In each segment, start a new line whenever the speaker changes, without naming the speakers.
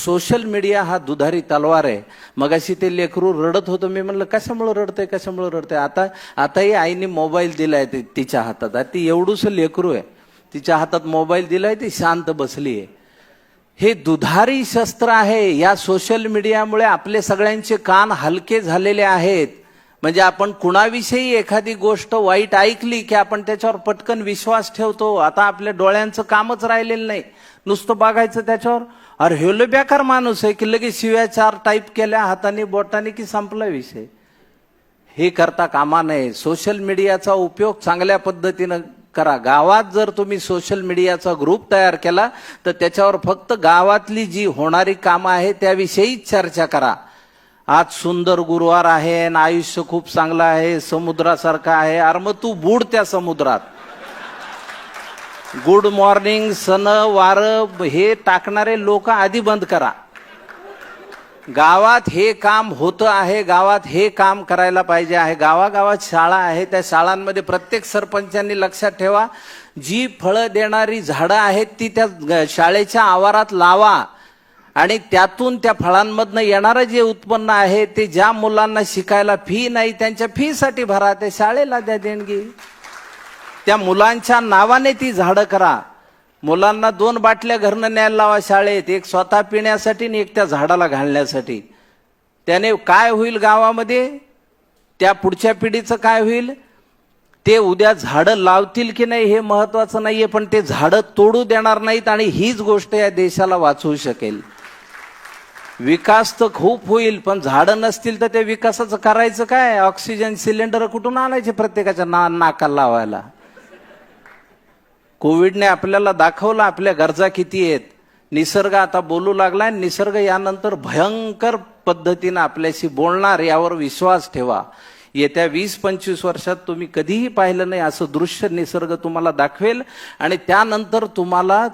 Social media हा दुधारी तलवार आहे. मगाशी ते लेकरू रडत होतं, मी म्हणलं कशामुळे रडतंय. आताही आईने मोबाईल दिलाय तिच्या हातात. ती एवढूस लेकरू आहे, तिच्या हातात मोबाईल दिलाय, ती शांत बसली आहे. हे दुधारी शस्त्र आहे. या सोशल मीडियामुळे आपले सगळ्यांचे कान हलके झालेले आहेत. म्हणजे आपण कुणाविषयी एखादी गोष्ट वाईट ऐकली की आपण त्याच्यावर पटकन विश्वास ठेवतो. आता आपल्या डोळ्यांचं कामच राहिलेलं नाही, नुसतं बघायचं त्याच्यावर. अरे हे बेकार माणूस आहे की लगेच शिव्या 4 टाईप केल्या हाताने बोटाने की संपला विषय. हे करता कामा नये. सोशल मीडियाचा उपयोग चांगल्या पद्धतीनं करा. गावात जर तुम्ही सोशल मीडियाचा ग्रुप तयार केला तर त्याच्यावर फक्त गावातली जी होणारी कामं आहे त्याविषयीच चर्चा करा. आज सुंदर गुरुवार आहे आणि आयुष्य खूप चांगलं आहे, समुद्रासारखं आहे. अरे मग तू बुड त्या समुद्रात. गुड मॉर्निंग, सन वार हे टाकणारे लोक आधी बंद करा. गावात हे काम होतं आहे, गावात हे काम करायला पाहिजे आहे. गावागावात शाळा आहे, त्या शाळांमध्ये प्रत्येक सरपंचांनी लक्षात ठेवा, जी फळं देणारी झाडं आहेत ती त्या शाळेच्या आवारात लावा आणि त्यातून त्या फळांमधनं येणारं जे उत्पन्न आहे ते ज्या मुलांना शिकायला फी नाही त्यांच्या फीसाठी भरा, त्या शाळेला द्या देणगी. त्या मुलांच्या नावाने ती झाडं करा. मुलांना 2 बाटल्या घरनं न्यायला लावा शाळेत, एक स्वतः पिण्यासाठी आणि एक त्या झाडाला घालण्यासाठी. त्याने काय होईल गावामध्ये, त्या पुढच्या पिढीचं काय होईल, ते उद्या झाडं लावतील की नाही हे महत्वाचं नाहीये, पण ते झाडं तोडू देणार नाहीत आणि हीच गोष्ट या देशाला वाचवू शकेल. विकास तर खूप होईल, पण झाडं नसतील तर त्या विकासाचं करायचं काय. ऑक्सिजन सिलेंडर कुठून आणायचे प्रत्येकाच्या नाकाला लावायला. कोविडने आपल्याला दाखवलं आपल्या गरजा किती आहेत. निसर्ग आता बोलू लागलाय, निसर्ग यानंतर भयंकर पद्धतीनं आपल्याशी बोलणार, यावर विश्वास ठेवा. येत्या 20-25 वर्षात तुम्ही कधीही पाहिलं नाही असं दृश्य निसर्ग तुम्हाला दाखवेल आणि त्यानंतर तुम्हाला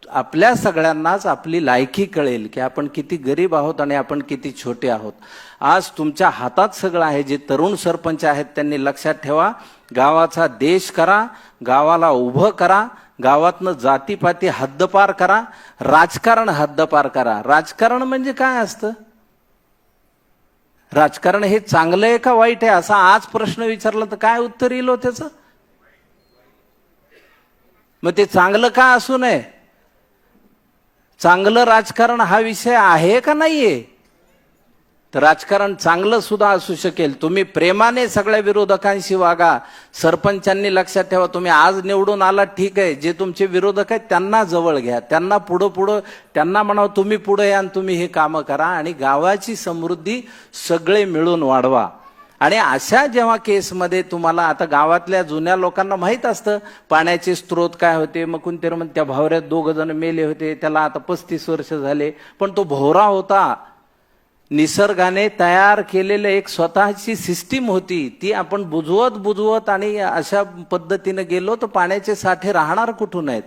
आपल्या सगळ्यांनाच आपली लायकी कळेल की आपण किती गरीब आहोत आणि आपण किती छोटे आहोत. आज तुमच्या हातात सगळं आहे. जे तरुण सरपंच आहेत त्यांनी लक्षात ठेवा, गावाचा देश करा, गावाला उभं करा, गावातनं जातीपाती हद्दपार करा, राजकारण हद्दपार करा. राजकारण म्हणजे काय असतं, राजकारण हे चांगलं आहे का वाईट आहे असा आज प्रश्न विचारला तर काय उत्तर येईल त्याचं. मग ते चांगलं का असू नये, चांगलं राजकारण हा विषय आहे का नाहीये. तर राजकारण चांगलं सुद्धा असू शकेल. तुम्ही प्रेमाने सगळ्या विरोधकांशी वागा. सरपंचांनी लक्षात ठेवा, तुम्ही आज निवडून आलात ठीक आहे, जे तुमचे विरोधक आहेत त्यांना जवळ घ्या, त्यांना पुढं त्यांना म्हणावं तुम्ही पुढे या आणि तुम्ही हे कामं करा आणि गावाची समृद्धी सगळे मिळून वाढवा. आणि अशा जेव्हा केसमध्ये तुम्हाला आता गावातल्या जुन्या लोकांना माहीत असतं पाण्याचे स्रोत काय होते. मग कोणतरी म्हणते त्या भावऱ्यात 2 जण मेले होते, त्याला आता 35 वर्ष झाले, पण तो भोवरा होता. निसर्गाने तयार केलेलं एक स्वतःची सिस्टीम होती, ती आपण बुजवत आणि अशा पद्धतीने गेलो तर पाण्याचे साठे राहणार कुठून आहेत.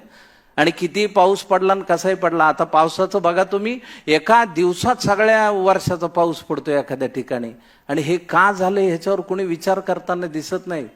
आणि किती पाऊस पडला आणि कसाही पडला. आता पावसाचं बघा तुम्ही, एका दिवसात सगळ्या वर्षाचा पाऊस पडतो एखाद्या ठिकाणी. आणि हे का झालं ह्याच्यावर कोणी विचार करताना दिसत नाही.